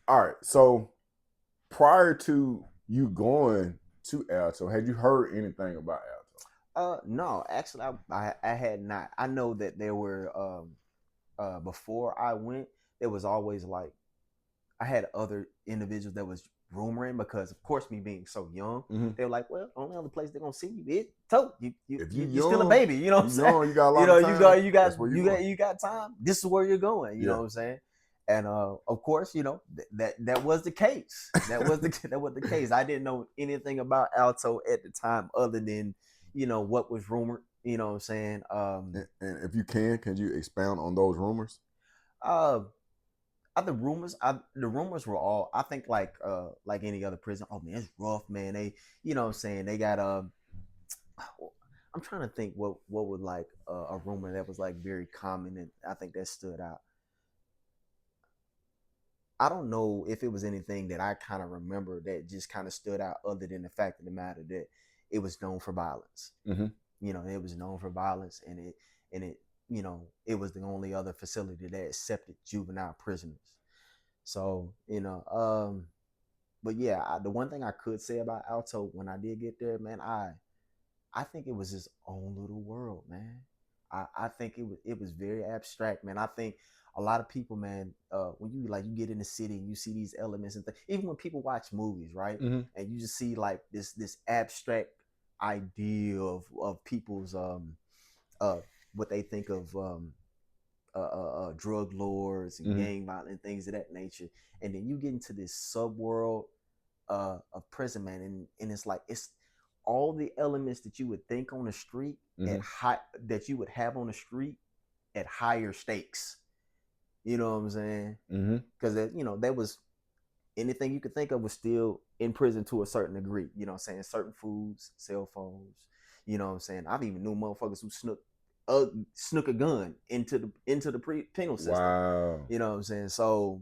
All right. So prior to you going to Alto, had you heard anything about No, actually, I had not. I know that there were before I went, there was always like I had other individuals that was rumoring because, of course, me being so young, Alto? Mm-hmm. they were like, "Well, the only other place they're gonna see you is tote. If you You're still a young, baby. You know what I'm you saying? young, you got a You lot know, of time. That's where you going. you got time. This is where you're going. You know Yeah. what I'm saying? And of course, that was the case. That was the that was the case. I didn't know anything about Alto at the time, other than what was rumored. You know what I'm saying? And if you can you expound on those rumors? Uh, the rumors were all, I think, like any other prison. Oh man, it's rough, man. They, what I'm saying, they got I'm trying to think what would like a rumor that was like very common, and I think that stood out. I don't know if it was anything that I kind of remember that just kind of stood out, other than the fact of the matter that it was known for violence. Mm-hmm. It was known for violence, and it it was the only other facility that accepted juvenile prisoners. So but yeah, the one thing I could say about Alto when I did get there, man, I think it was his own little world, man. I think it was very abstract, man. I think a lot of people, man, when you get in the city and you see these elements and things, even when people watch movies, right, Mm-hmm. and you just see like this abstract idea of people's uh what they think of drug lords and Mm-hmm. gang violence and things of that nature, and then you get into this subworld of prison, man, and it's like it's all the elements that you would think on the street Mm-hmm. at high that you would have on the street at higher stakes. You know what I'm saying? Mm-hmm. Because there was anything you could think of was still in prison to a certain degree. You know what I'm saying? Certain foods, cell phones. You know what I'm saying? I've even knew motherfuckers who snuck a gun into the penal system. Wow. You know what I'm saying? So,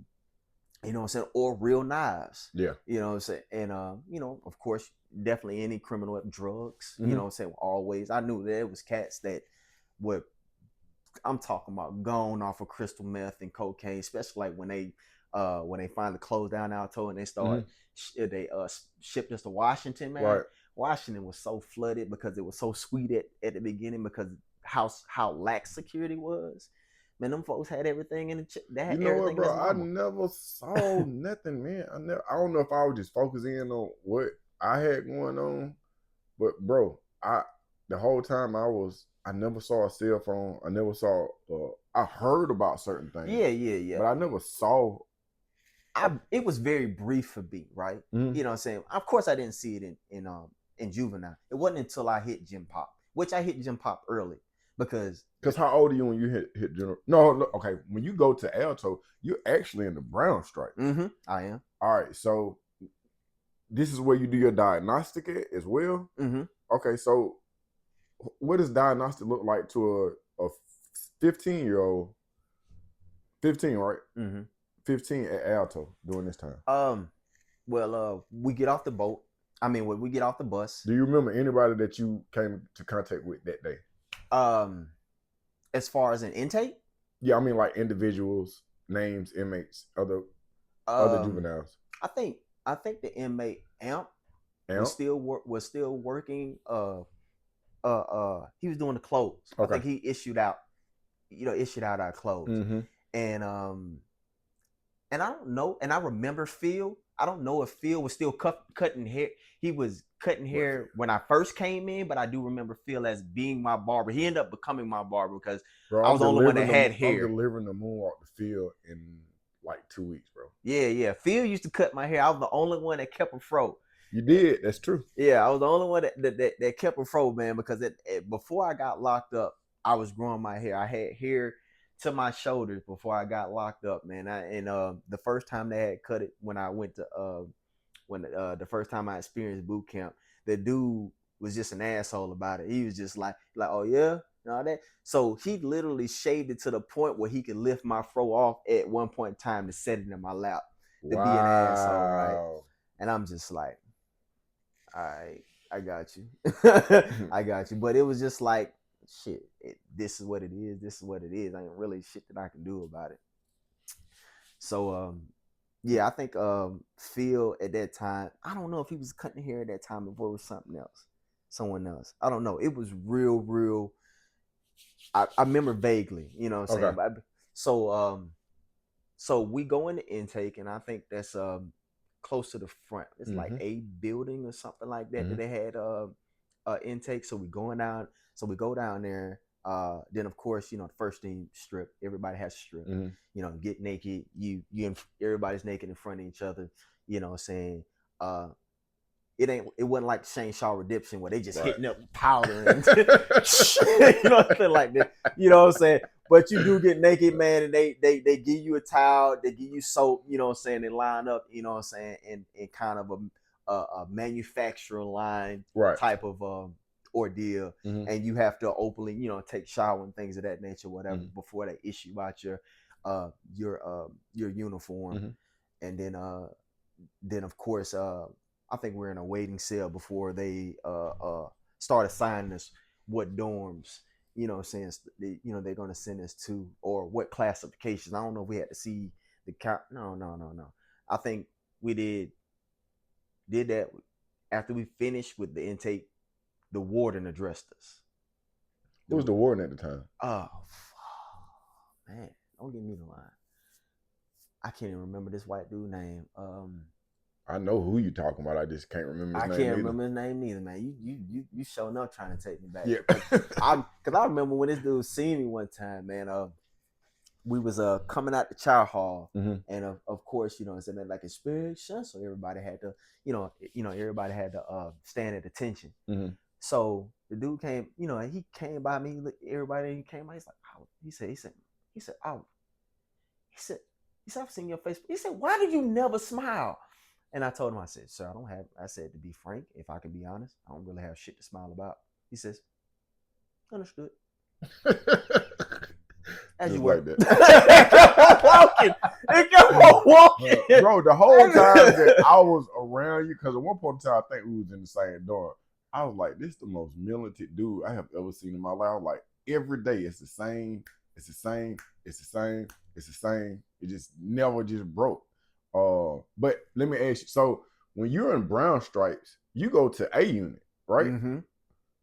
you know what I'm saying, or real knives. Yeah. You know what I'm saying? And of course, definitely any criminal drugs, you Mm-hmm. know what I'm saying, always. I knew there was cats that were, I'm talking about, gone off of crystal meth and cocaine, especially like when they finally closed down Alto and they Mm-hmm. started they shipped us to Washington, man. Right. Washington was so flooded because it was so sweet at the beginning, because how lax security was. Man, them folks had everything they You had know what, everything as bro? I normal. never saw nothing, man. I don't know if I was just focusing on what I had going on, but bro, the whole time I never saw a cell phone. I never saw. I heard about certain things, Yeah, yeah, yeah. but I never saw. It was very brief for me, right? Mm-hmm. You know what I'm saying? Of course I didn't see it in Juvenile. It wasn't until I hit Gym Pop, which I hit Gym Pop early because Because how old are you when you hit general? No, look, okay. When you go to Alto, you're actually in the brown stripe. I am. All right, so this is where you do your diagnostic at as well. Okay, so what does diagnostic look like to a 15-year-old? 15, right? 15 at Alto during this time. Well, we get off the boat. I mean, when we get off the bus. Do you remember anybody that you came to contact with that day? As far as an intake? Yeah, I mean like individuals, names, inmates, other juveniles. I think the inmate Amp Amp? was still working. He was doing the clothes. Okay. I think he issued out our clothes. Mm-hmm. And I don't know, and I remember Phil. I don't know if Phil was still cutting hair. He was cutting hair when I first came in, but I do remember Phil as being my barber. He ended up becoming my barber because I was the only one that had hair. I'm delivering the moonwalk to Phil in like 2 weeks, bro. Yeah. Phil used to cut my hair. I was the only one that kept a fro. You did. That's true. Yeah, I was the only one that kept a fro, man, because before I got locked up, I was growing my hair. I had hair to my shoulders before I got locked up, man. The first time they had cut it when I went to the first time I experienced boot camp, the dude was just an asshole about it. He was just like, oh yeah, and all that. So he literally shaved it to the point where he could lift my fro off at one point in time to set it in my lap to be an asshole, right? And I'm just like, all right, I got you. I got you. But it was just like, shit, this is what it is. This is what it is. Ain't really shit that I can do about it. So Yeah, I think Phil at that time, I don't know if he was cutting hair at that time before it was someone else. I don't know. It was real. I remember vaguely, you know what I'm saying? Okay. But so we go into intake, and I think that's close to the front. It's like a building or something like that that they had intake. So we going down. So we go down there. Then of course, you know, the first thing, strip. Everybody has to strip. You know, get naked. Everybody's naked in front of each other. You know what I'm saying? It wasn't like Shane Shaw Redemption where they just hitting up powder and you know, something like that. You know what I'm saying? But you do get naked, man, and they give you a towel, they give you soap, you know what I'm saying, they line up, you know what I'm saying, in kind of a manufacturer line type of ordeal. And you have to openly, you know, take shower and things of that nature, whatever, before they issue out your uniform. And then of course I think we're in a waiting cell before they start assigning us what dorms, you know, since they're going to send us to, or what classifications. I don't know if we had to see the count. No. I think we did that after we finished with the intake. The warden addressed us. Who was the warden at the time? Oh, man, don't give me the line. I can't even remember this white dude's name. I know who you talking about. I just can't remember his name. I can't remember his name neither, man. You showing up trying to take me back. Yeah. Because I remember when this dude seen me one time, man. We was coming out the chow hall, and of course, you know, it's in like inspection, so everybody had to, everybody had to stand at attention. So the dude came, you know, and he came by me. Everybody he came by, he's like, oh, he said, oh, he said, I've seen your face. He said, why do you never smile? And I told him, I said, sir, I said, to be frank, if I can be honest, I don't really have shit to smile about. He says, understood. As you were. Like it kept on walking. Bro, the whole time that I was around you, because at one point in time, I think we was in the same dorm. I was like, this is the most militant dude I have ever seen in my life. I was like, every day it's the same. It's the same. It's the same. It's the same. It just never just broke. But let me ask you. So when you're in Brown Stripes, you go to A unit, right?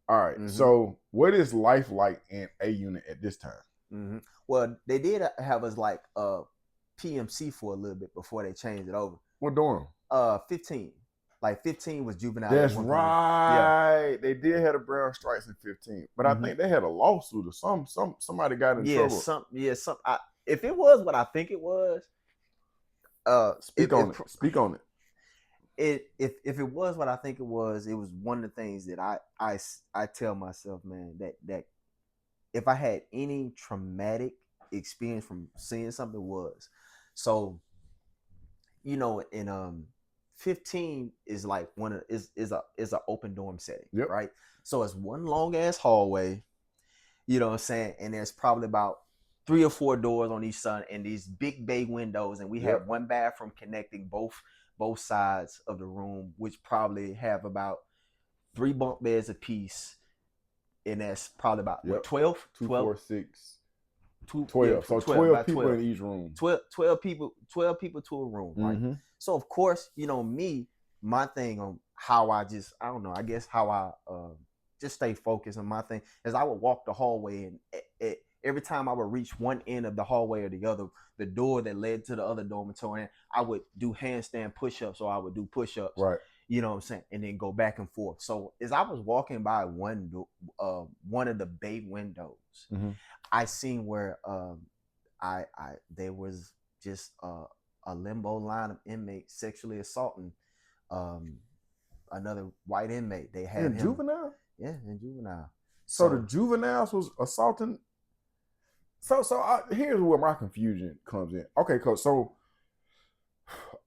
All right. So what is life like in A unit at this time? Well, they did have us like PMC for a little bit before they changed it over. What dorm? 15. Like 15 was juvenile. That's right. Yeah. They did have the Brown Stripes in 15, but I think they had a lawsuit or somebody got in trouble. If it was what I think it was, speak on it. If it was what I think it was one of the things that I tell myself, man, that if I had any traumatic experience from seeing something, was so, you know, in 15 is like is an open dorm setting, right? So it's one long ass hallway, you know what I'm saying, and there's probably about 3 or 4 doors on each side and these big bay windows, and we have one bathroom connecting both sides of the room, which probably have about 3 bunk beds apiece, and that's probably about 12? 2, 4, 6, 12. So 12 people in each room. 12 people to a room, right? So of course, you know, my thing on how I guess how I just stay focused on my thing is I would walk the hallway, and every time I would reach one end of the hallway or the other, the door that led to the other dormitory, I would do handstand push-ups, or I would do push-ups, right? You know what I'm saying, and then go back and forth. So as I was walking by one of the bay windows, I seen where there was just a limbo line of inmates sexually assaulting another white inmate. They had in juvenile. Yeah, in juvenile. So the juveniles was assaulting. So here's where my confusion comes in. Okay, so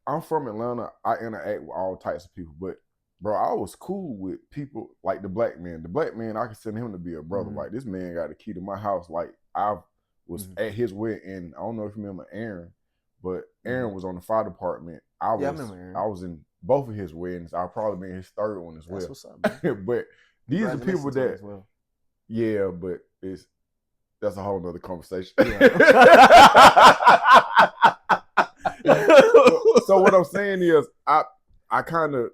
I'm from Atlanta. I interact with all types of people, but bro, I was cool with people like the black man. The black man, I consider him to be a brother. Like, this man got the key to my house. Like, I was at his wedding, and I don't know if you remember Aaron, but Aaron was on the fire department. I remember Aaron. I was in both of his weddings. I'll probably be in his third one as well. That's what's up, man. But these are people that, yeah, but that's a whole nother conversation. Yeah. So what I'm saying is, I kind of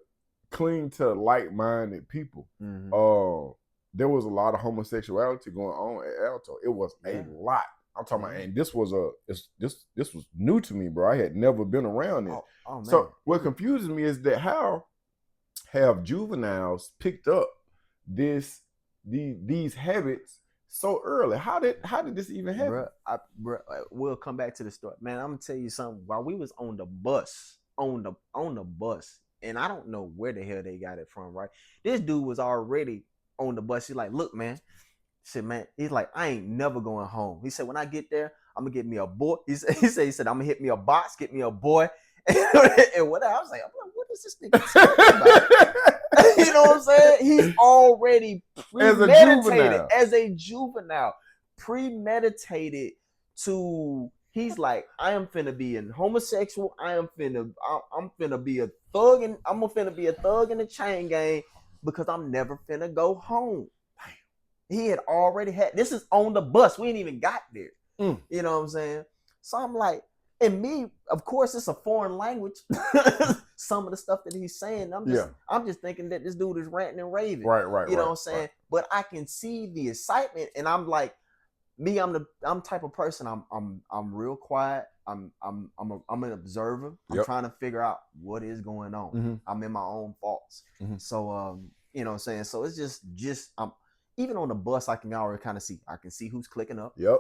cling to like-minded people. There was a lot of homosexuality going on at Alto. It was a lot. I'm talking about, and this was this was new to me, bro. I had never been around it. Oh, man. So what confuses me is that how have juveniles picked up these habits so early? How did this even happen? Bro, we'll come back to the story, man. I'm gonna tell you something. While we was on the bus, on the bus, and I don't know where the hell they got it from. Right, this dude was already on the bus. He's like, look, man. Shit, man. He's like, I ain't never going home. He said, when I get there, I'm gonna get me a boy. He said, I'm gonna hit me a box, get me a boy, and whatever. I was like, what is this nigga talking about? You know what I'm saying? He's already premeditated as a juvenile, premeditated to. He's like, I am finna be a homosexual. I'm finna be a thug, and I'm finna be a thug in the chain gang because I'm never finna go home. He had already had, this is on the bus. We ain't even got there. You know what I'm saying? So I'm like, and me, of course, it's a foreign language. Some of the stuff that he's saying, I'm just thinking that this dude is ranting and raving. Right. You know what I'm saying? Right. But I can see the excitement, and I'm like, me, I'm type of person. I'm real quiet. I'm an observer. I'm trying to figure out what is going on. I'm in my own thoughts. So you know what I'm saying? So it's just even on the bus, I can already kind of see. I can see who's clicking up. Yep.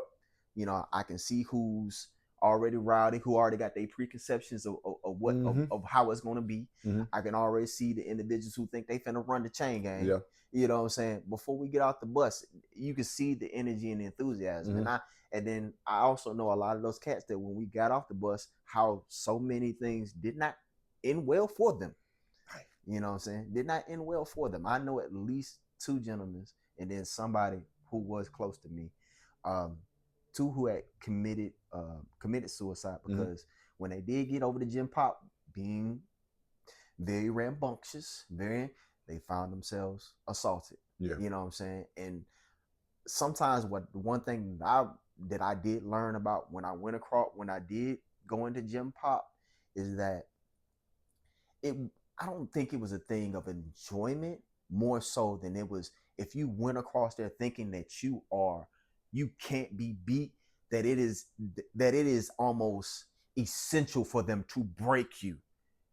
You know, I can see who's already rowdy, who already got their preconceptions of what of how it's going to be. I can already see the individuals who think they finna run the chain gang. Yeah. You know what I'm saying? Before we get off the bus, you can see the energy and the enthusiasm. And then I also know a lot of those cats that when we got off the bus, how so many things did not end well for them. You know what I'm saying? Did not end well for them. I know at least 2 gentlemen, and then somebody who was close to me, 2 who had committed suicide because when they did get over the gym pop, being very rambunctious, they found themselves assaulted. Yeah. You know what I'm saying? And sometimes one thing that I did learn about when I did go into gym pop is that I don't think it was a thing of enjoyment more so than it was if you went across there thinking that you can't be beat, that it is almost essential for them to break you.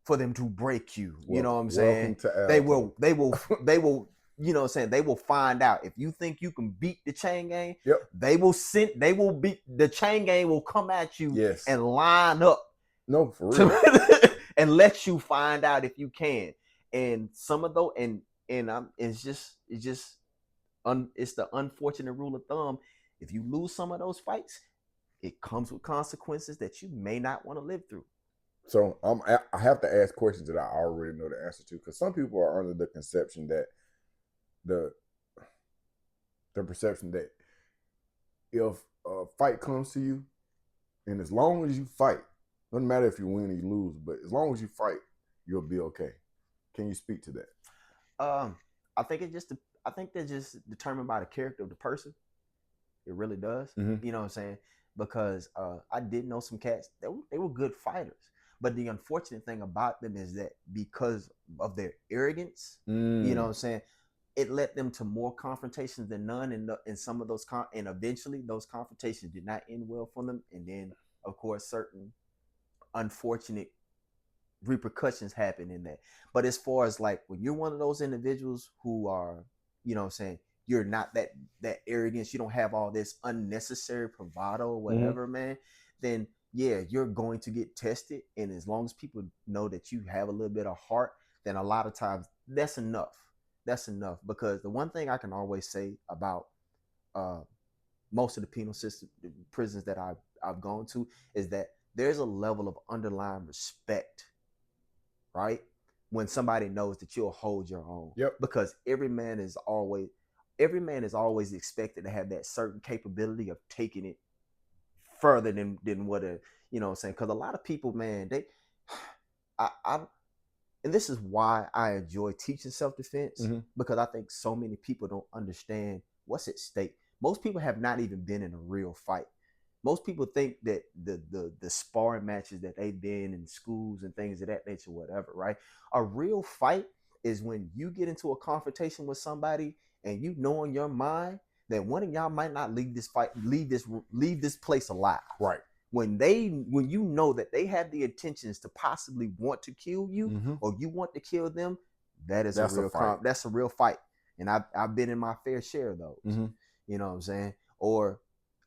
You know what I'm saying? They will, you know what I'm saying? They will find out. If you think you can beat the chain gang, the chain gang will come at you and line up. No, for real. And let you find out if you can. And some of those, it's the unfortunate rule of thumb. If you lose some of those fights, it comes with consequences that you may not want to live through. So I have to ask questions that I already know the answer to, because some people are under the conception that the perception that if a fight comes to you, and as long as you fight, doesn't matter if you win or you lose, but as long as you fight, you'll be okay. Can you speak to that? I think they're just determined by the character of the person. It really does. You know what I'm saying? Because I did know some cats that they were good fighters, but the unfortunate thing about them is that because of their arrogance, you know what I'm saying, it led them to more confrontations than none, and some of those and eventually those confrontations did not end well for them, and then of course certain unfortunate repercussions happen in that. But as far as like when you're one of those individuals who are, you know what I'm saying, you're not that arrogance, you don't have all this unnecessary bravado or whatever, man, then yeah, you're going to get tested. And as long as people know that you have a little bit of heart, then a lot of times that's enough. Because the one thing I can always say about most of the penal system prisons that I've gone to is that there's a level of underlying respect, right? When somebody knows that you'll hold your own. Yep. Because every man is always expected to have that certain capability of taking it further than what you know what I'm saying? Because a lot of people, man, and this is why I enjoy teaching self-defense, because I think so many people don't understand what's at stake. Most people have not even been in a real fight. most people think that the sparring matches that they've been in schools and things of that nature, whatever, right? A real fight is when you get into a confrontation with somebody and you know in your mind that one of y'all might not leave this place alive. Right. When you know that they have the intentions to possibly want to kill you or you want to kill them, that's a real fight. That's a real fight. And I've been in my fair share of those. You know what I'm saying? Or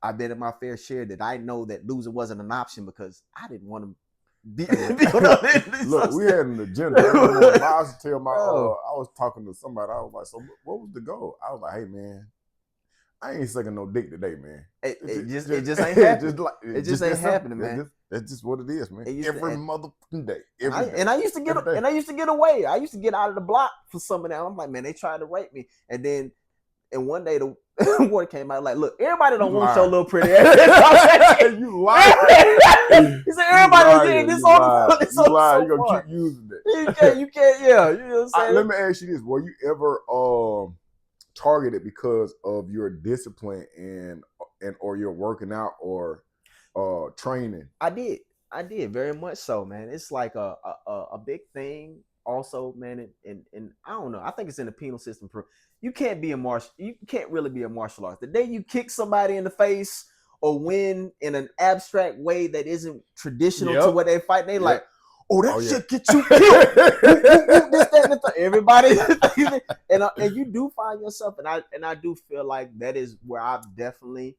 I've been in my fair share that I know that losing wasn't an option because I didn't want to be Look, we had an agenda. I was talking to somebody. I was like, so what was the goal? I was like, hey man, I ain't sucking no dick today, man. It just ain't happening. It just ain't happening, man. That's just what it is, man. Every motherfucking day. And I used to get away. I used to get out of the block for some of that. I'm like, man, they tried to rape me. And one day the word came out like, look, everybody don't want your little pretty ass. You lied. He said everybody did this on this. You lied. You gonna keep using it. You can't. Yeah. You know what I'm saying? Let me ask you this: were you ever targeted because of your discipline and or your working out or training? I did very much so, man. It's like a big thing also, man. And I don't know. I think it's in the penal system. You can't really be a martial artist. The day you kick somebody in the face or win in an abstract way that isn't traditional to what they fight, they like, oh, that shit get you killed. This, that, and the third. Everybody, and you do find yourself, and I do feel like that is where I've definitely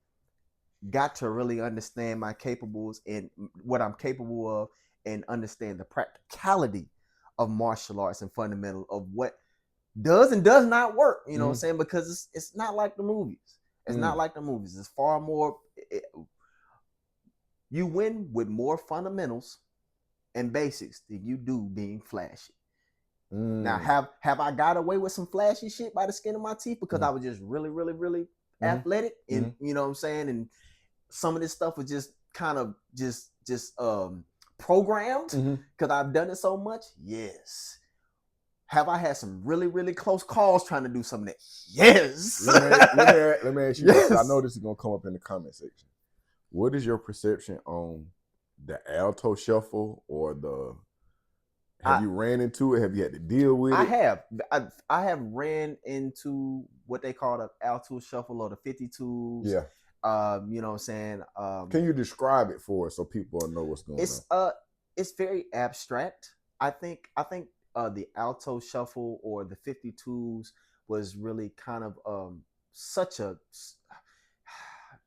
got to really understand my capables and what I'm capable of, and understand the practicality of martial arts and fundamental of what does and does not work. You know what I'm saying? Because it's not like the movies. It's not like the movies. It's far more. You win with more fundamentals and basics than you do being flashy. Now, have I got away with some flashy shit by the skin of my teeth because I was just really, really, really athletic, and you know what I'm saying, and some of this stuff was just kind of just programmed because I've done it so much? Yes. Have I had some really, really close calls trying to do some of that? Yes. Let me ask you this. I know this is going to come up in the comment section. What is your perception on the ALTO shuffle or the... Have you ran into it? Have you had to deal with it? I have. I have ran into what they call the ALTO shuffle or the 52s. Yeah. You know what I'm saying? Can you describe it for us so people know what's going on? It's very abstract. I think the ALTO shuffle or the 52s was really kind of such a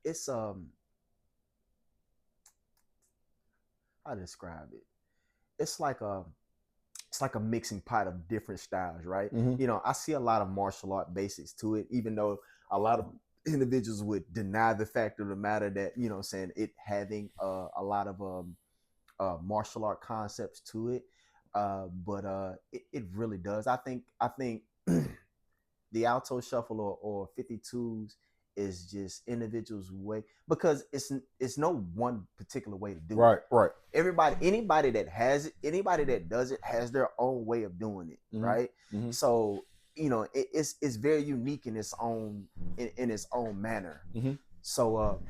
it's how to describe it. It's like a mixing pot of different styles, right? You know, I see a lot of martial art basics to it, even though a lot of individuals would deny the fact of the matter that, you know what I'm saying, it having a lot of martial art concepts to it. But it really does. I think the ALTO shuffle or 52s is just individuals' way, because it's no one particular way to do it. Right. Anybody that does it has their own way of doing it, right? So, you know, it's very unique in its own manner. So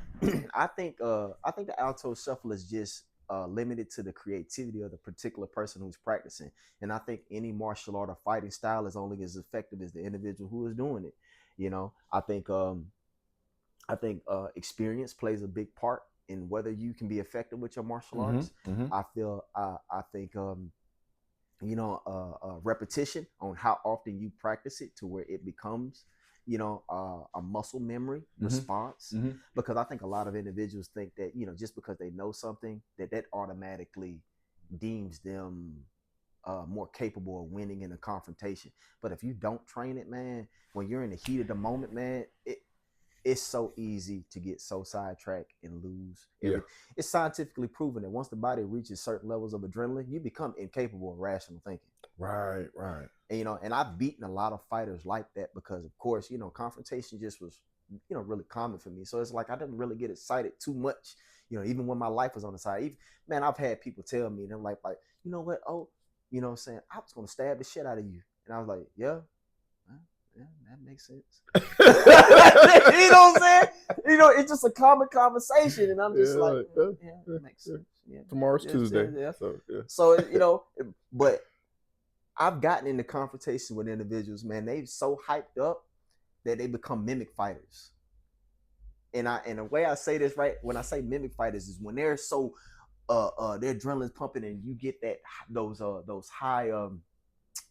I think the ALTO shuffle is just limited to the creativity of the particular person who's practicing. And I think any martial art or fighting style is only as effective as the individual who is doing it. You know, I think experience plays a big part in whether you can be effective with your martial arts. I think you know, repetition on how often you practice it to where it becomes, you know, a muscle memory response. Because I think a lot of individuals think that, you know, just because they know something that automatically deems them more capable of winning in a confrontation. But if you don't train it, man, when you're in the heat of the moment, man, it's so easy to get so sidetracked and lose. It's scientifically proven that once the body reaches certain levels of adrenaline, you become incapable of rational thinking. Right. And, you know, and I've beaten a lot of fighters like that because, of course, you know, confrontation just was, you know, really common for me. So it's like I didn't really get excited too much, you know, even when my life was on the side. Man, I've had people tell me, and they're like, you know what? Oh, you know what I'm saying? I was going to stab the shit out of you. And I was like, yeah. yeah, that makes sense. You know what I'm saying? You know, it's just a common conversation, and I'm just like, yeah, it makes sense. Yeah, tomorrow's Tuesday. Yeah. So So you know, but I've gotten into confrontation with individuals, man. They so hyped up that they become mimic fighters. And the way I say this, right, when I say mimic fighters is when they're so their adrenaline's pumping and you get those high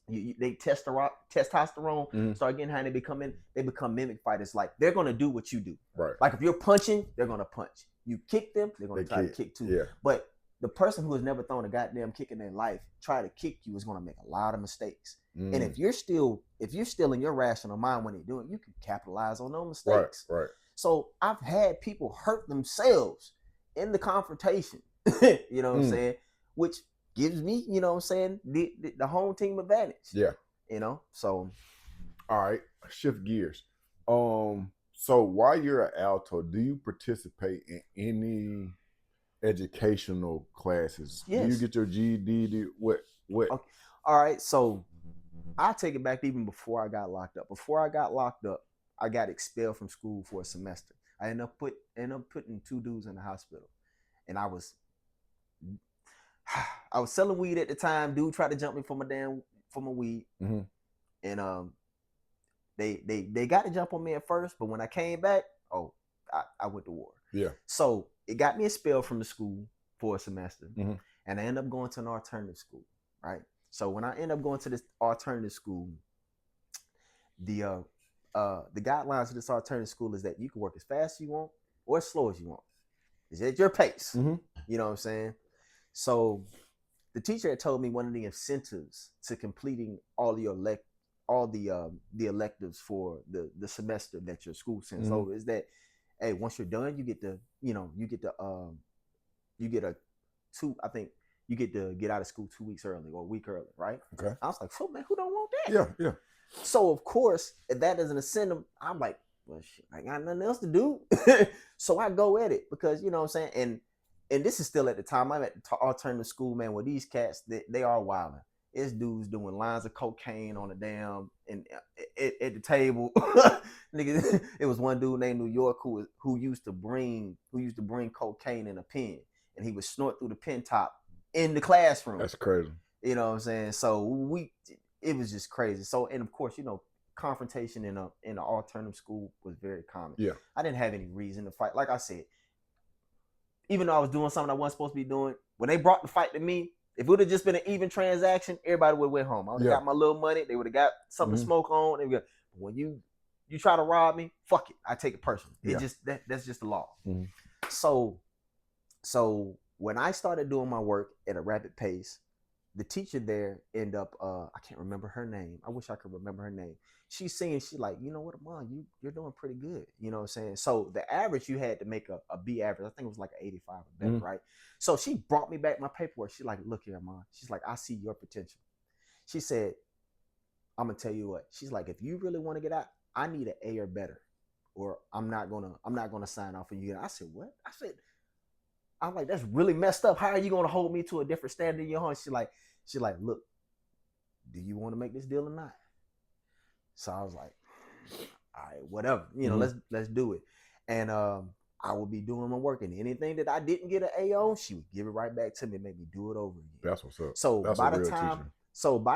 they testosterone start getting high and they become mimic fighters. Like they're gonna do what you do. Right. Like if you're punching, they're gonna punch. You kick them, they're gonna try to kick too. Yeah. But the person who has never thrown a goddamn kick in their life try to kick you is gonna make a lot of mistakes. And if you're still in your rational mind when you're doing it, you can capitalize on those mistakes. Right. So I've had people hurt themselves in the confrontation. You know what I'm saying? Which gives me, you know what I'm saying, the home team advantage. Yeah. You know, so. All right, shift gears. So while you're at ALTO, do you participate in any educational classes? Yes. Do you get your GED? What? Okay. All right, so I'll take it back even before I got locked up. Before I got locked up, I got expelled from school for a semester. I ended up putting 2 dudes in the hospital. And I was selling weed at the time. Dude tried to jump me for my weed. And they got to jump on me at first, but when I came back, I went to war. Yeah. So it got me expelled from the school for a semester. And I ended up going to an alternative school, right? So when I ended up going to this alternative school, the guidelines of this alternative school is that you can work as fast as you want or as slow as you want. It's at your pace. You know what I'm saying? So the teacher had told me one of the incentives to completing all the electives for the semester that your school sends over is that, hey, once you're done, you get to get out of school 2 weeks early or a week early, right? Okay. I was like, "Oh man, who don't want that?" Yeah. So of course, if that doesn't incentive, I'm like, well, shit, I got nothing else to do. So I go at it because, you know what I'm saying? And this is still at the time I'm at the alternative school, man, where these cats, they are wilding. It's dudes doing lines of cocaine on the damn and at the table. Nigga, it was one dude named New York who used to bring cocaine in a pen, and he would snort through the pen top in the classroom. That's crazy. You know what I'm saying? So it was just crazy. So, and of course, you know, confrontation in an alternative school was very common. Yeah. I didn't have any reason to fight. Like I said, even though I was doing something I wasn't supposed to be doing, when they brought the fight to me, if it would have just been an even transaction, everybody would have went home. I would have got my little money. They would have got something to smoke on. They would. When you try to rob me, fuck it. I take it personally. That's just the law. So when I started doing my work at a rapid pace, the teacher there ended up, I can't remember her name. I wish I could remember her name. She's saying, she's like, you know what, Amon, you're doing pretty good. You know what I'm saying? So the average, you had to make a B average. I think it was like an 85 or better, right? So she brought me back my paperwork. She's like, look here, Amon. She's like, I see your potential. She said, I'm going to tell you what. She's like, if you really want to get out, I need an A or better, or I'm not gonna sign off for you. And I said, what? I'm like, that's really messed up. How are you gonna hold me to a different standard in your home? She's like, look, do you want to make this deal or not? So I was like, all right, whatever. You know, let's do it. And I would be doing my work, and anything that I didn't get an A on, she would give it right back to me and make me do it over again. That's what's up. So by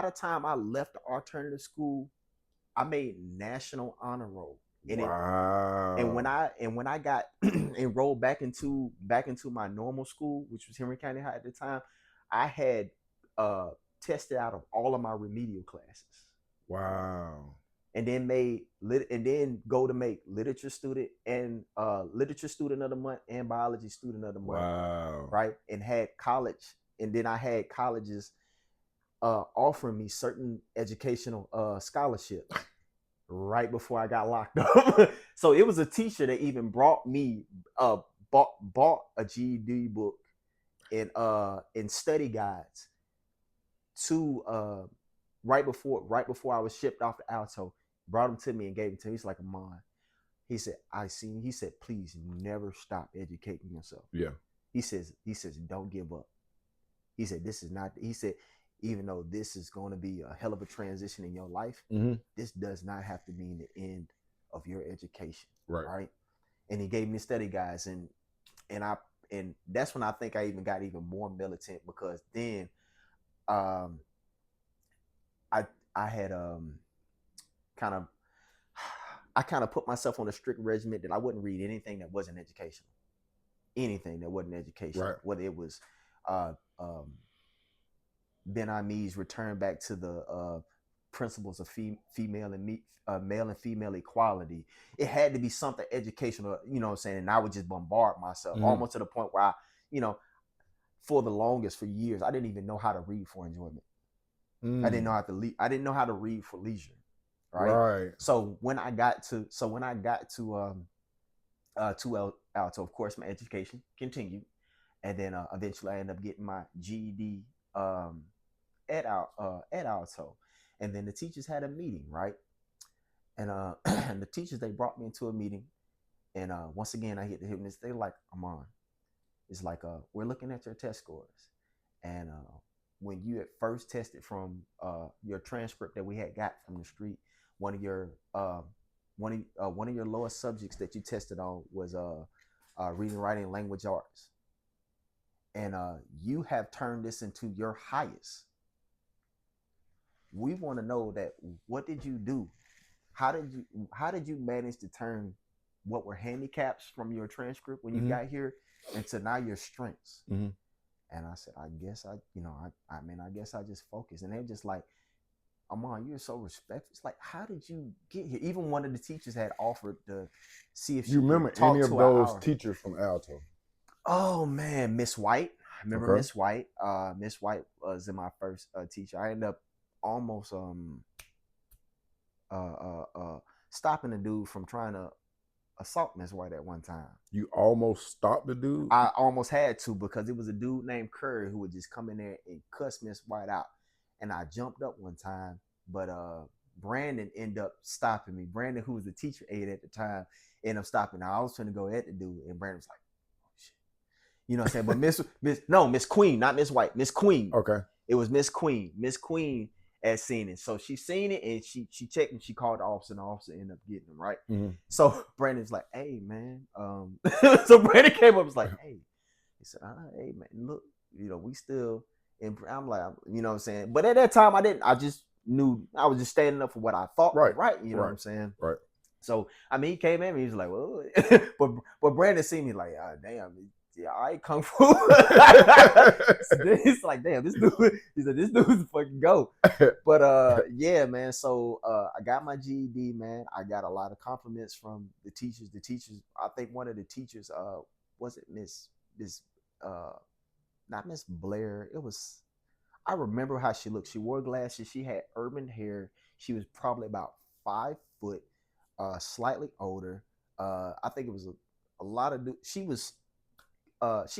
the time I left the alternative school, I made national honor roll. Wow. And when I got enrolled back into my normal school, which was Henry County High at the time, I had tested out of all of my remedial classes. Wow. And then go to make literature student of the month and biology student of the month. Wow. Right. And then I had colleges offering me certain educational scholarships right before I got locked up. So it was a teacher that even brought me bought a GED book and study guides to right before I was shipped off to ALTO, brought them to me and gave them to me. He's like, Amon, he said, he said, please never stop educating yourself. Yeah. He says, don't give up. He said, this is not, he said, even though this is going to be a hell of a transition in your life, this does not have to mean the end of your education. Right. And he gave me study guides, and that's when I think I even got even more militant, because then I had kind of put myself on a strict regimen that I wouldn't read anything that wasn't educational. Right. Whether it was Ben Ami's return back to the principles of male and female equality. It had to be something educational, you know what I'm saying? And I would just bombard myself almost to the point where I, for the longest, for years, I didn't even know how to read for enjoyment. I didn't know how to I didn't know how to read for leisure. Right. So when I got to ALTO, of course, my education continued, and then eventually I ended up getting my GED at ALTO, and then the teachers had a meeting, right? And and the teachers, they brought me into a meeting, and once again I hit the hypnotist. They like, Amon, it's like we're looking at your test scores, and when you at first tested from your transcript that we had got from the street, one of your lowest subjects that you tested on was reading, writing, language arts, and you have turned this into your highest. We want to know that. What did you do? How did you manage to turn what were handicaps from your transcript when you got here into now your strengths? And I said, I guess I guess I just focused. And they're just like, Amon, you're so respectful. It's like, how did you get here? Even one of the teachers had offered to see if she you remember could talk any of to those teachers from ALTO. Oh man, Miss White. I remember Miss White. Miss White was in my first teacher. I ended up almost stopping the dude from trying to assault Miss White at one time. You almost stopped the dude? I almost had to, because it was a dude named Curry who would just come in there and cuss Miss White out. And I jumped up one time, but Brandon ended up stopping me. Brandon, who was the teacher aide at the time, ended up stopping. Now I was trying to go at the dude, and Brandon was like, oh shit. You know what I'm saying? But Miss Queen, not Miss White, Miss Queen. Okay. It was Miss Queen. Miss Queen had seen it. So she seen it, and she checked, and she called the officer, and the officer ended up getting him, right? So Brandon's like, hey man. So Brandon came up and was like, hey. He said, hey man, look, we still, and I'm like, you know what I'm saying? But at that time I just knew I was just standing up for what I thought was right. You know what I'm saying? Right. So I mean, he came at me, he was like, well, but Brandon seen me like, damn, yeah, all right, kung fu. So then it's like, damn, this dude, he said, this dude's fucking go. But yeah, man. So I got my GED, man. I got a lot of compliments from the teachers. I think one of the teachers, was it not Miss Blair. It was, I remember how she looked. She wore glasses. She had urban hair. She was probably about 5 foot, slightly older. I think it was a lot of, she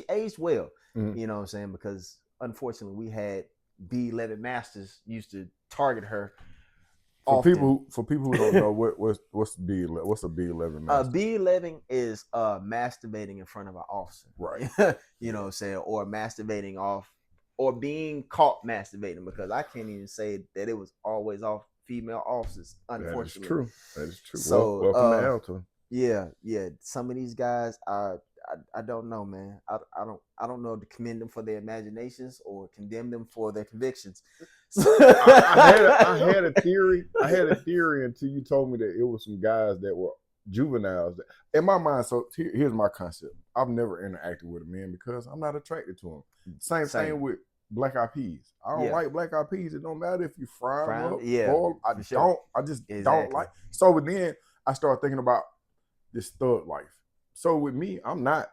aged well, you know what I'm saying? Because unfortunately we had B11 masters used to target her. For people who don't know, what's B11? What's a B11 master? B11 is masturbating in front of an officer, right? You know what I'm saying, or masturbating off, or being caught masturbating, because I can't even say that it was always off female officers. Unfortunately, that is true. So welcome to ALTO. Yeah. Some of these guys, I don't know, man. I don't know to commend them for their imaginations or condemn them for their convictions. I had a theory. Until you told me that it was some guys that were juveniles. In my mind, so here's my concept. I've never interacted with a man because I'm not attracted to them. Same thing with Black Eyed Peas. I don't like Black Eyed Peas. It don't matter if you fry them up, boil. I just don't like. So then I started thinking about this thug life. So with me, I'm not.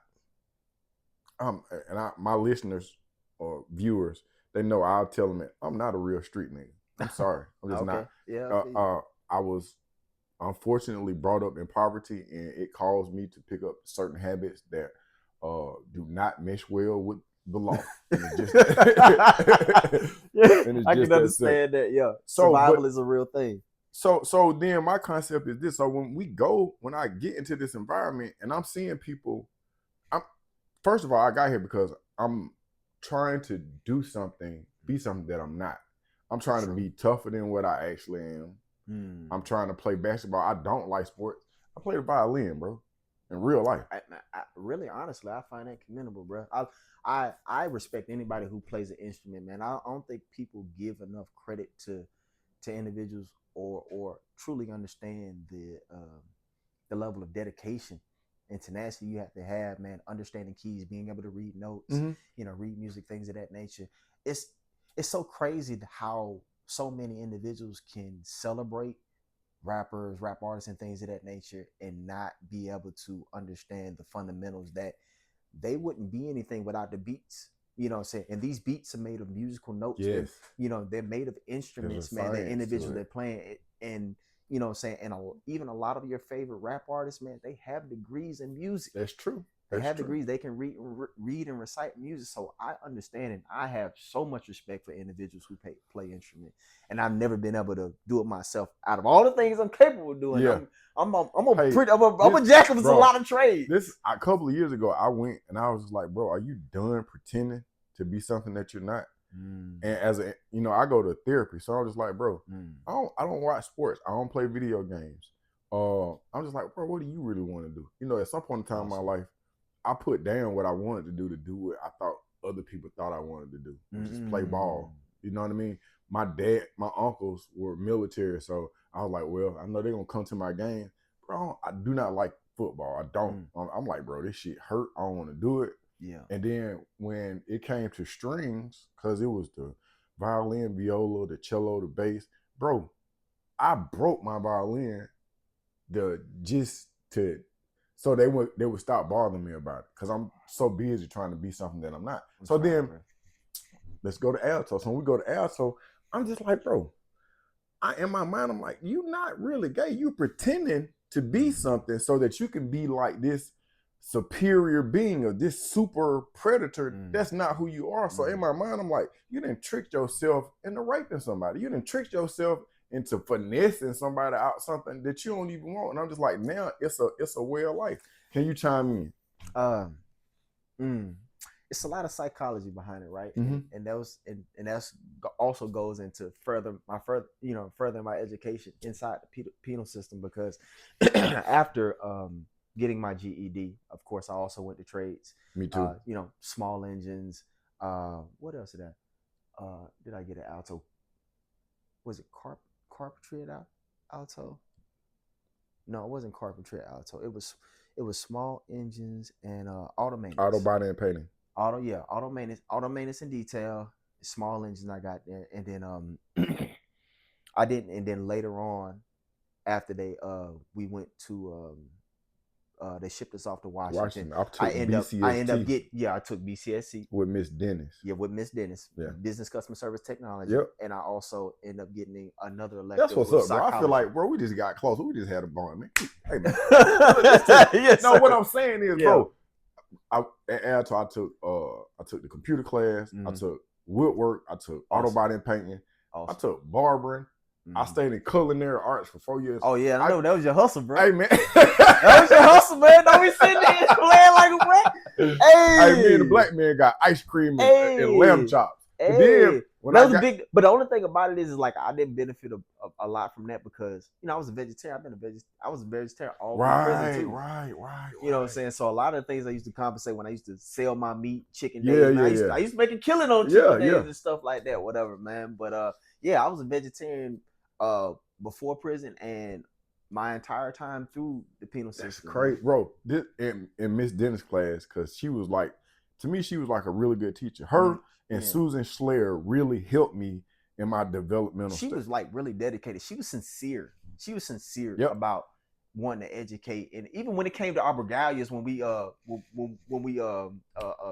My listeners or viewers, they know I'll tell them that I'm not a real street nigga. I'm sorry, I'm just not. Yeah. I was unfortunately brought up in poverty, and it caused me to pick up certain habits that do not mesh well with the law. And it's just, I can understand that. Yeah, survival is a real thing. So then my concept is this. So when I get into this environment and I'm seeing people, first of all, I got here because I'm trying to do something be something that I'm not. I'm trying to be tougher than what I actually am. I'm trying to play basketball. I don't like sports. I play the violin, bro, in real life. I really, honestly, I find that commendable, bro. I respect anybody who plays an instrument, man. I don't think people give enough credit to individuals or truly understand the level of dedication and tenacity you have to have, man. Understanding keys, being able to read notes, read music, things of that nature. It's so crazy how so many individuals can celebrate rappers, rap artists, and things of that nature, and not be able to understand the fundamentals that they wouldn't be anything without the beats. You know what I'm saying? And these beats are made of musical notes. Yes. They're made of instruments, man. That individuals they're playing it. And you know what I'm saying? And even a lot of your favorite rap artists, man, they have degrees in music. That's true. They have degrees. They can read and recite music. So I understand, and I have so much respect for individuals who play instruments. And I've never been able to do it myself. Out of all the things I'm capable of doing, I'm a jack of a lot of trades. This a couple of years ago, I went and I was just like, bro, are you done pretending to be something that you're not? And as a, I go to therapy, so I'm just like, bro, I don't watch sports. I don't play video games. I'm just like, bro, what do you really want to do? At some point in time in my life, I put down what I wanted to do what I thought other people thought I wanted to do, which is play ball. You know what I mean? My dad, my uncles were military, so I was like, well, I know they're gonna come to my game. Bro, I do not like football. I don't. I'm like, bro, this shit hurt. I don't want to do it. Yeah. And then when it came to strings, because it was the violin, viola, the cello, the bass, bro, I broke my violin so they would stop bothering me about it, because I'm so busy trying to be something that I'm not. Let's go to alto. So when we go to alto, I'm just like, bro, in my mind, I'm like, you not really gay. You pretending to be something so that you can be like this superior being or this super predator. That's not who you are. So in my mind, I'm like, you done tricked yourself into raping somebody. You done tricked yourself into finessing somebody out something that you don't even want. And I'm just like, now it's a way of life. Can you chime in? It's a lot of psychology behind it, right? And that's also goes into further my education inside the penal system, because after getting my GED, of course, I also went to trades. Me too. Small engines. What else did I get at Alto? Was it carpentry at Alto? No, it wasn't carpentry at Alto. It was small engines and auto maintenance. Auto body and painting. Auto maintenance and detail. Small engines I got there, and then I didn't. And then later on, after we went to they shipped us off to Washington. I took BCSC with Miss Dennis. Yeah, with Miss Dennis. Yeah, business customer service technology. Yep. And I also ended up getting another elective. That's what's up, bro. I feel like, bro, we just got close. We just had a bond, man. Hey, man. Yes, no, what I'm saying is, bro, at Alto, I took the computer class. I took woodwork. I took auto body and painting. I took barbering. I stayed in culinary arts for 4 years. Oh yeah, I know that was your hustle, bro. Hey man, that was your hustle, man. Don't be sitting there playing like a rat. Hey, me and the black man got ice cream and lamb chops. Hey. But the only thing about it is like I didn't benefit a lot from that, because I was a vegetarian. I was a vegetarian all through prison too. Right. You know what I'm saying? So a lot of the things I used to compensate when I used to sell my meat, chicken days. I used to make a killing on chicken days and stuff like that, whatever, man. But I was a vegetarian before prison and my entire time through the penal system. That's crazy, bro. This in Miss Dennis' class, because she was like, to me, she was like a really good teacher. Her and Susan Schleyer really helped me in my developmental. She was like really dedicated. She was sincere. About wanting to educate, and even when it came to our regalias when we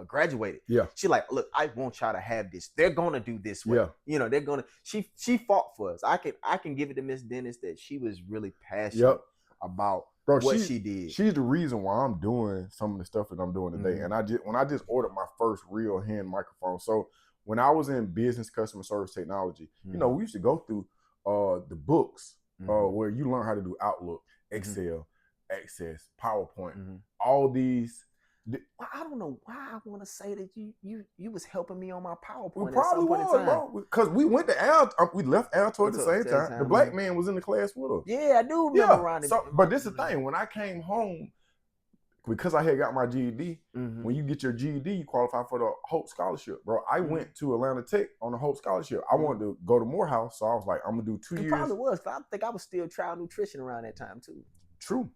graduated, she like, look, I want y'all to have this. They're gonna do this way. They're gonna. She fought for us. I can give it to Miss Dennis that she was really passionate about what she did. She's the reason why I'm doing some of the stuff that I'm doing today. And when I just ordered my first real hand microphone. So when I was in business customer service technology, we used to go through the books where you learn how to do Outlook, Excel, Access, PowerPoint, all these I don't know why I want to say that you was helping me on my PowerPoint We at probably some point in was, time. bro. Because we went to ALTO. We left ALTO at the same time. The black man was in the class with us. Yeah, I do remember around it. So, but this is the thing. When I came home, because I had got my GED, when you get your GED, you qualify for the Hope Scholarship, bro. I went to Atlanta Tech on the Hope Scholarship. I wanted to go to Morehouse, so I was like, I'm gonna do 2 years. It probably was, because I think I was still trial nutrition around that time too. True.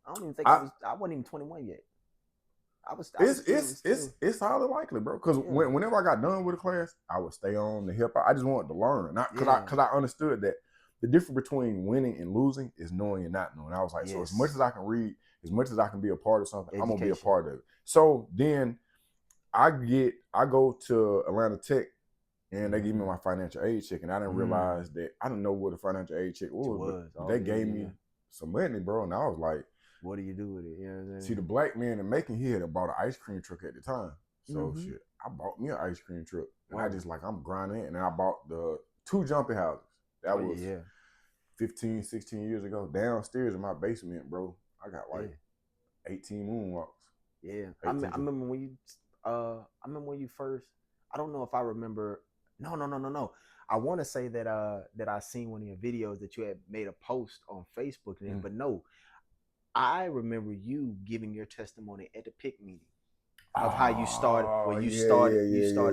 I don't even think I wasn't even 21 yet. It's highly likely, bro. Because whenever I got done with a class, I would stay on to help out. I just wanted to learn, not because I understood that the difference between winning and losing is knowing and not knowing. I was like, so as much as I can read, as much as I can be a part of something, I'm gonna be a part of it. So then I go to Atlanta Tech, and they give me my financial aid check, and I didn't realize that I didn't know what a financial aid check was. But they gave me some money, bro, and I was like, what do you do with it? You know what I'm saying? See, the black man in Macon, he had bought an ice cream truck at the time. So shit, I bought me an ice cream truck. And I just like, I'm grinding it. And then I bought the 2 jumping houses. That was 15, 16 years ago. Downstairs in my basement, bro, I got like 18 moonwalks. Yeah. I remember when you first, I don't know if I remember. No. I want to say that I seen one of your videos that you had made a post on Facebook, but no. I remember you giving your testimony at the PIC meeting of how you started, you started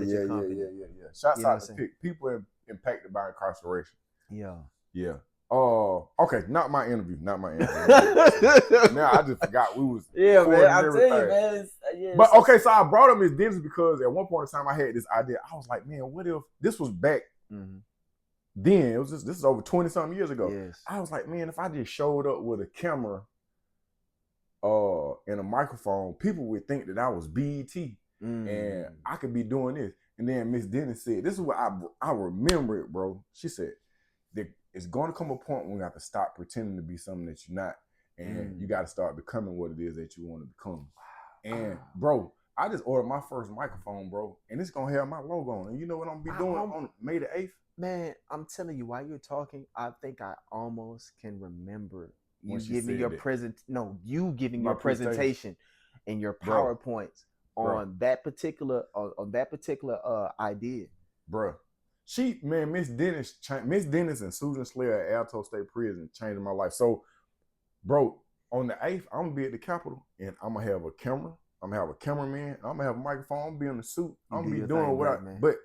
your company. Yeah. Shouts out to PIC, people impacted by incarceration. Yeah. Okay, not my interview. Now I just forgot we was. Yeah, man. I tell you, man. But okay, so I brought up Miss Dennis because at one point in time I had this idea. I was like, man, what if this was back? Then it was this is over 20-something years ago. Yes. I was like, man, if I just showed up with a camera and a microphone, people would think that I was BET and I could be doing this. And then Miss Dennis said, this is what I remember it, bro. She said, it's going to come a point when you have to stop pretending to be something that you're not, and you got to start becoming what it is that you want to become. And bro, I just ordered my first microphone, bro, and it's going to have my logo on it. And you know what I'm going to be doing on May the 8th? Man, I'm telling you, while you're talking, I think I almost can remember you giving your presentation and your PowerPoints on that particular idea, bro. Miss Dennis and Susan Slayer at ALTO State Prison changed my life. So, bro, on the 8th, I'm gonna be at the Capitol, and I'm gonna have a camera. I'm gonna have a cameraman. I'm gonna have a microphone. I'm gonna be in the suit. I'm gonna be doing what But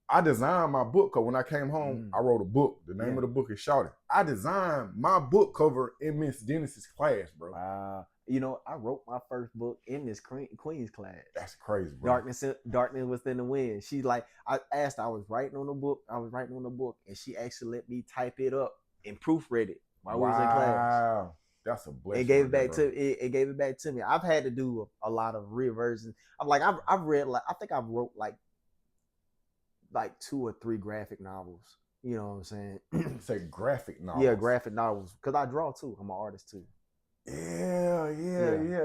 I designed my book cover. When I came home, I wrote a book. The name of the book is Shouted. I designed my book cover in Miss Dennis's class, bro. Wow. You know, I wrote my first book in this Queen's class. That's crazy, bro. Darkness Within the Wind. She like, I asked, I was writing on the book, and she actually let me type it up and proofread it while we was in class. Wow. That's a blessing. It gave it back to me. I've had to do a lot of reversions. I've read I think I've wrote like 2 or 3 graphic novels. You know what I'm saying? Say graphic novels. Yeah, graphic novels. Because I draw too. I'm an artist too. Yeah.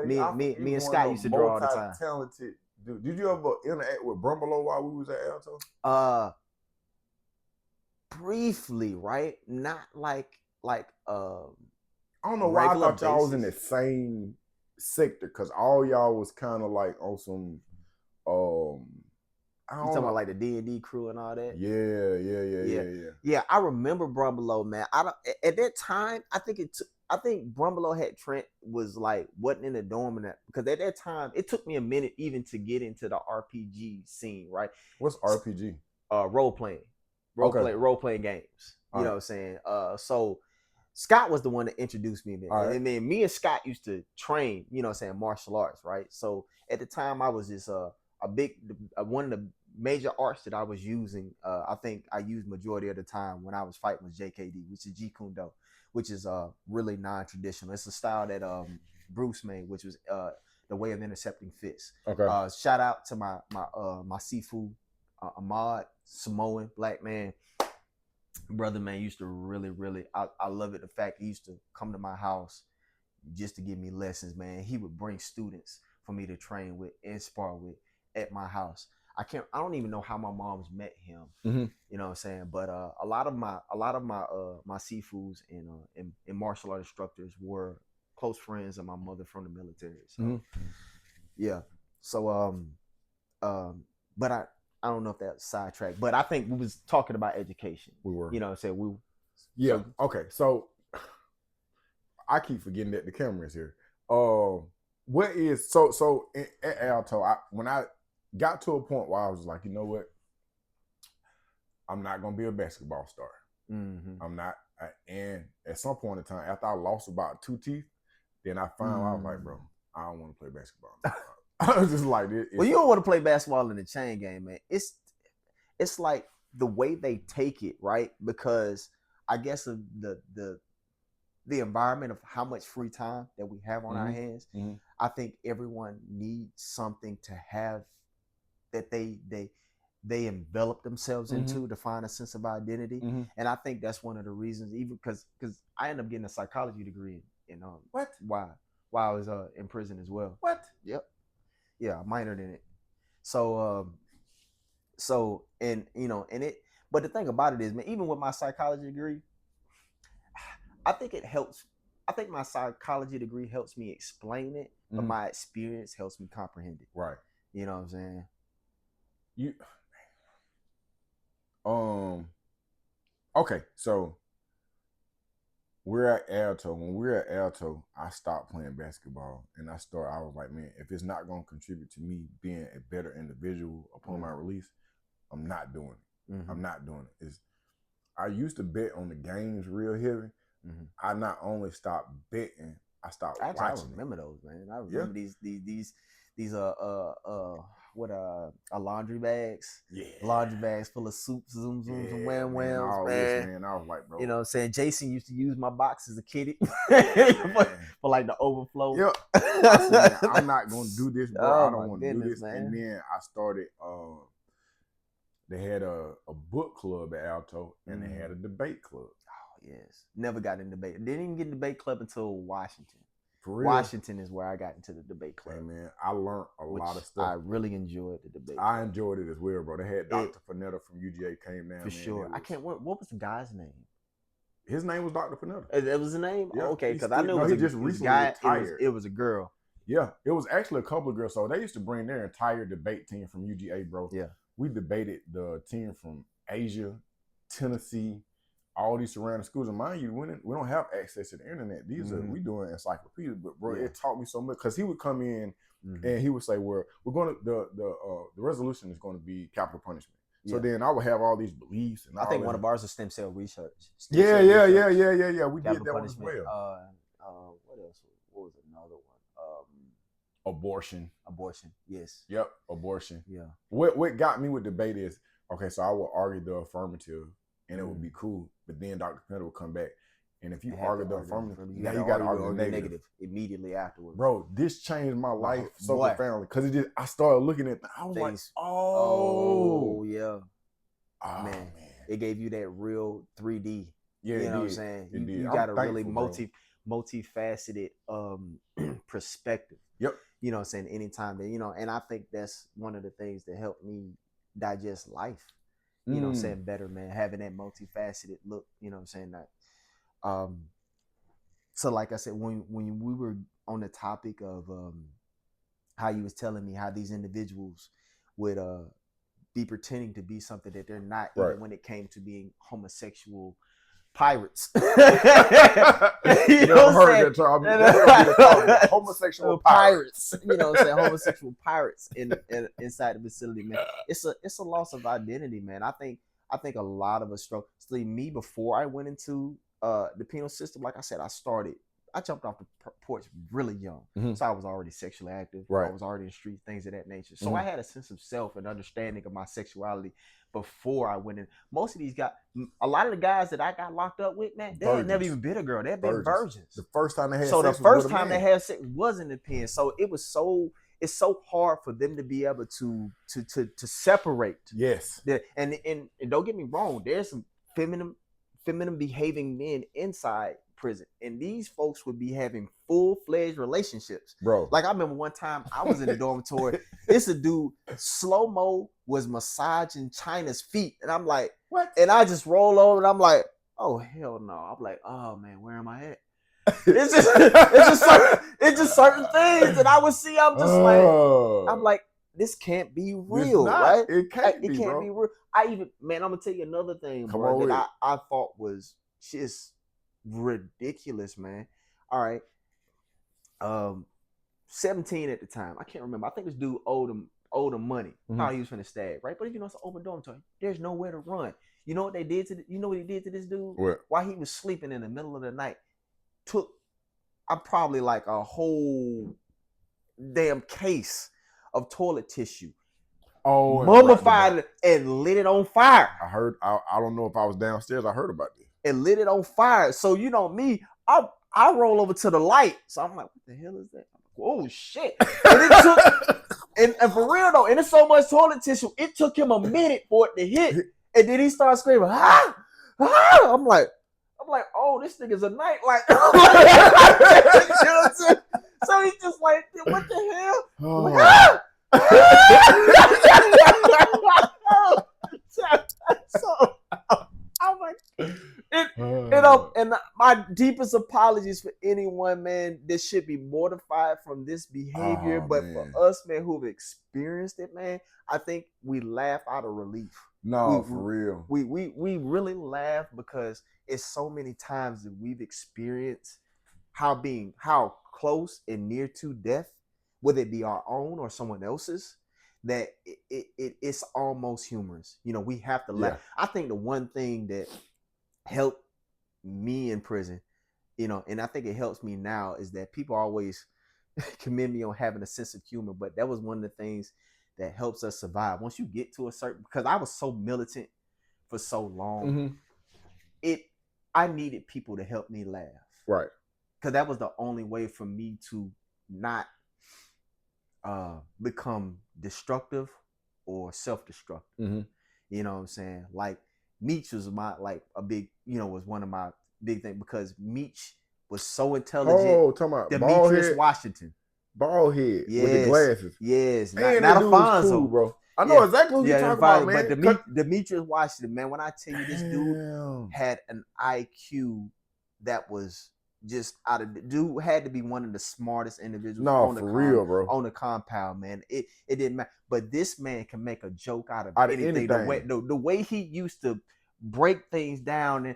Me and Scott used to draw all the time. Talented dude. Did you ever interact with Brumbelow while we was at ALTO? Briefly, right? Not like I don't know why I thought y'all was in the same sector, because all y'all was kind of like on some you talking about like the D&D crew and all that? Yeah. I remember Brumbelow, man. At that time, I think Brumbelow had Trent wasn't in the dorm in that, because at that time it took me a minute even to get into the RPG scene, right? What's RPG? Role playing games. You know what I'm saying? So Scott was the one that introduced me there. Right. And then me and Scott used to train, you know what I'm saying, martial arts, right? So at the time I was just one of the major arts that I was using, I think I used majority of the time when I was fighting was JKD, which is Jeet Kune Do, which is really non-traditional. It's a style that Bruce made, which was the way of intercepting fists. Okay. Shout out to my Sifu, Ahmad, Samoan black man. Brother, man, used to really, I love it. The fact he used to come to my house just to give me lessons, man. He would bring students for me to train with and spar with at my house. I don't even know how my mom's met him. Mm-hmm. You know what I'm saying? But a lot of my Sifus and martial art instructors were close friends of my mother from the military. So yeah. So but I don't know if that's sidetracked, but I think we was talking about education. We were. You know, said we. Yeah. Okay. So I keep forgetting that the camera is here. What is so at Alto? When I got to a point where I was like, you know what, I'm not gonna be a basketball star. Mm-hmm. I'm not. And at some point in time, after I lost about 2 teeth, then I found out, like, bro, I don't want to play basketball. I was just like, well, you don't want to play basketball in the chain game, man. It's like the way they take it, right? Because I guess of the environment of how much free time that we have on our hands. Mm-hmm. I think everyone needs something to have that they envelop themselves into to find a sense of identity. And I think that's one of the reasons, even because I ended up getting a psychology degree in what? While I was in prison as well. What? Yep. Yeah, I minored in it. So and it, but the thing about it is, man, even with my psychology degree, I think it helps. I think my psychology degree helps me explain it, but my experience helps me comprehend it. Right. You know what I'm saying? Okay, so we're at Alto. When we're at Alto, I stopped playing basketball, and I was like, man, if it's not going to contribute to me being a better individual upon my release, I'm not doing it. I'm not doing it. I used to bet on the games real heavy. I not only stopped betting, I stopped watching. I remember those, man. I remember these laundry bags. Yeah. Laundry bags full of soups, zooms, and wham whams, man. I was like, bro. You know what I'm saying? Jason used to use my box as a kitty for like the overflow. Yep. I said, man, I'm not gonna do this, bro. I don't want to do this. Man. And then I started they had a book club at Alto, and they had a debate club. Oh, yes. Never got in debate. Didn't even get in debate club until Washington. For real? Washington is where I got into the debate club. Hey, man, I learned a lot of stuff. I really enjoyed the debate club. I enjoyed it as well, bro. They had Dr. Panetta from UGA came down. For sure. What was the guy's name? His name was Dr. Panetta. It was the name? Yeah, okay, because I knew it was recently guy. retired. It was a girl. Yeah, it was actually a couple of girls. So they used to bring their entire debate team from UGA, bro. Yeah. We debated the team from Asia, Tennessee, all these surrounding schools. And mind you, we don't have access to the internet. These are, we doing encyclopedias, but bro, it taught me so much, because he would come in and he would say, well, we're going to, the resolution is going to be capital punishment. So then I would have all these beliefs. And I think one of ours is stem cell research. Yeah. We did that one as well. What else? What was another one? Abortion. Yes. Yep. Abortion. Yeah. What got me with debate is, okay, so I would argue the affirmative and it would be cool, but then Dr. Panetta would come back, and if you argue the affirmative, now you got to argue the negative immediately afterwards. Bro, this changed my life so profoundly, because I started looking at I was like, oh yeah. Oh, man, it gave you that real 3D. Yeah, you know what I'm saying? You got a really multifaceted perspective. Yep. You know what I'm saying? Anytime that, and I think that's one of the things that helped me digest life. You know what I'm saying? Better, man. Having that multifaceted look, you know what I'm saying? That so like I said, when we were on the topic of how you was telling me how these individuals would be pretending to be something that they're not, even when it came to being homosexual pirates. You know what I'm saying? Homosexual pirates. You know what I'm saying? Homosexual pirates inside the facility, man. It's a loss of identity, man. I think a lot of us struggle. Me, before I went into the penal system, like I said, I jumped off the porch really young. So I was already sexually active. Right. I was already in street, things of that nature. So I had a sense of self and understanding of my sexuality before I went in. Most of these guys, a lot of the guys that I got locked up with, man, they had never even been a girl. They had been virgins. The first time they had sex, the first time they had sex was in the pen. So it's so hard for them to be able to separate. Yes. And don't get me wrong, there's some feminine behaving men inside prison, and these folks would be having full-fledged relationships, bro. Like I remember one time I was in the dormitory. It's a dude, slow-mo was massaging China's feet, and I'm like, what? And I just roll over and I'm like, oh hell no. I'm like, oh man, where am I at? It's just certain things that I would see. I'm like, this can't be real, right? It can't be real. I'm gonna tell you another thing, bro, that I thought was just ridiculous, man. All right. 17 at the time. I can't remember. I think this dude owed him money. Thought he was finna stab, right? But if you know it's an open dormitory, there's nowhere to run. You know what they did to what he did to this dude? What? While he was sleeping in the middle of the night, took probably like a whole damn case of toilet tissue. Oh, mummified it and lit it on fire. I heard. I don't know if I was downstairs. I heard about this. And lit it on fire. So you know me, I roll over to the light. So I'm like, what the hell is that? Oh shit! And it took, and for real though, and it's so much toilet tissue. It took him a minute for it to hit, and then he started screaming, ah, ah! I'm like, oh, this nigga's a nightlight. So he's just like, what the hell? Oh. Like, ah! So I'm like, and my deepest apologies for anyone, man, that should be mortified from this behavior. But man, for us, man, who've experienced it, man, I think we laugh out of relief. No, for real. We really laugh because it's so many times that we've experienced how close and near to death, whether it be our own or someone else's, that it's almost humorous. You know, we have to laugh. Yeah. I think the one thing that helped me in prison, you know, and I think it helps me now, is that people always commend me on having a sense of humor, but that was one of the things that helps us survive. Once you get to a certain, because I was so militant for so long, I needed people to help me laugh. Right. Because that was the only way for me to not become destructive or self-destructive. You know what I'm saying? Like Meech was was one of my big things, because Meech was so intelligent. Oh, talking about Demetrius Washington. Bald head with the glasses. Yes. Man, not Alfonso, cool, bro. I know exactly what you're talking about, man. But Demetrius Washington, man, when I tell you, this dude had an IQ that was just out of the dude, had to be one of the smartest individuals real, bro. On the compound, man. It didn't matter. But this man can make a joke out of anything. The way he used to break things down,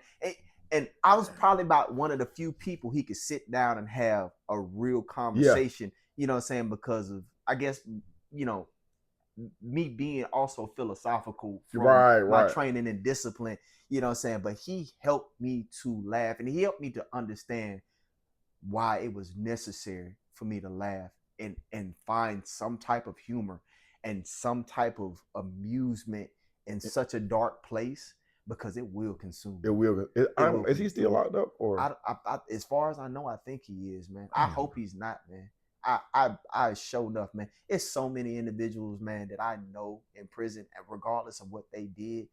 and I was probably about one of the few people he could sit down and have a real conversation. Yeah. You know what I'm saying? Because of, I guess, you know, me being also philosophical from my training and discipline, you know what I'm saying? But he helped me to laugh, and he helped me to understand why it was necessary for me to laugh and find some type of humor and some type of amusement in such a dark place, because it will consume. It will. Is he still locked up? Or I, as far as I know, I think he is, man. I hope he's not, man. I show enough, man. It's so many individuals, man, that I know in prison, and regardless of what they did,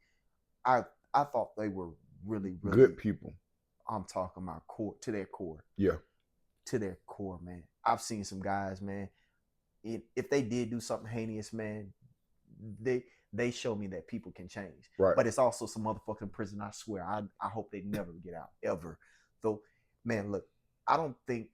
I thought they were really, really good people. I'm talking about to their core. Yeah. To their core, man. I've seen some guys, man, if they did do something heinous, man, they show me that people can change. Right. But it's also some motherfucking in prison, I swear. I hope they never get out, ever. Though, man, look, I don't think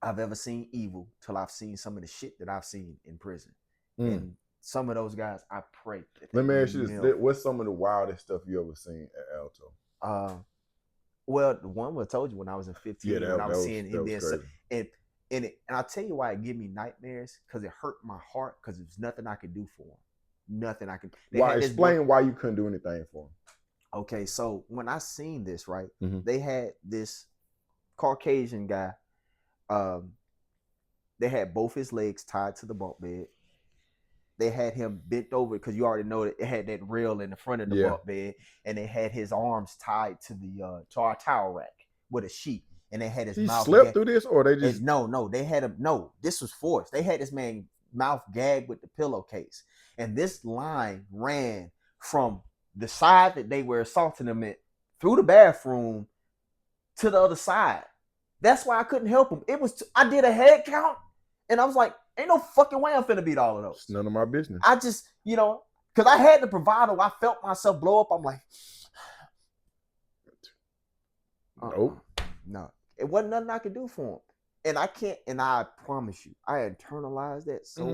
I've ever seen evil till I've seen some of the shit that I've seen in prison. And some of those guys, I pray. Let me ask you this. What's some of the wildest stuff you ever seen at Alto? Well, the one I told you, when I was in 15, when I was seeing him there. And I'll tell you why it gave me nightmares, because it hurt my heart, because there's nothing I could do for him. Nothing I could. Explain why you couldn't do anything for him. Okay, so when I seen this, right, they had this Caucasian guy. They had both his legs tied to the bunk bed. They had him bent over, because you already know that it had that rail in the front of the bunk bed, and they had his arms tied to our towel rack with a sheet, and they had his mouth. He slept through this, or they just no. They had him. No, this was forced. They had this man mouth gagged with the pillowcase, and this line ran from the side that they were assaulting him at, through the bathroom, to the other side. That's why I couldn't help him. I did a head count, and I was like, ain't no fucking way I'm finna beat all of those. It's none of my business. I just, because I had the bravado. I felt myself blow up. I'm like, nope. No, It wasn't nothing I could do for him. And I can't, and I promise you, I internalized that so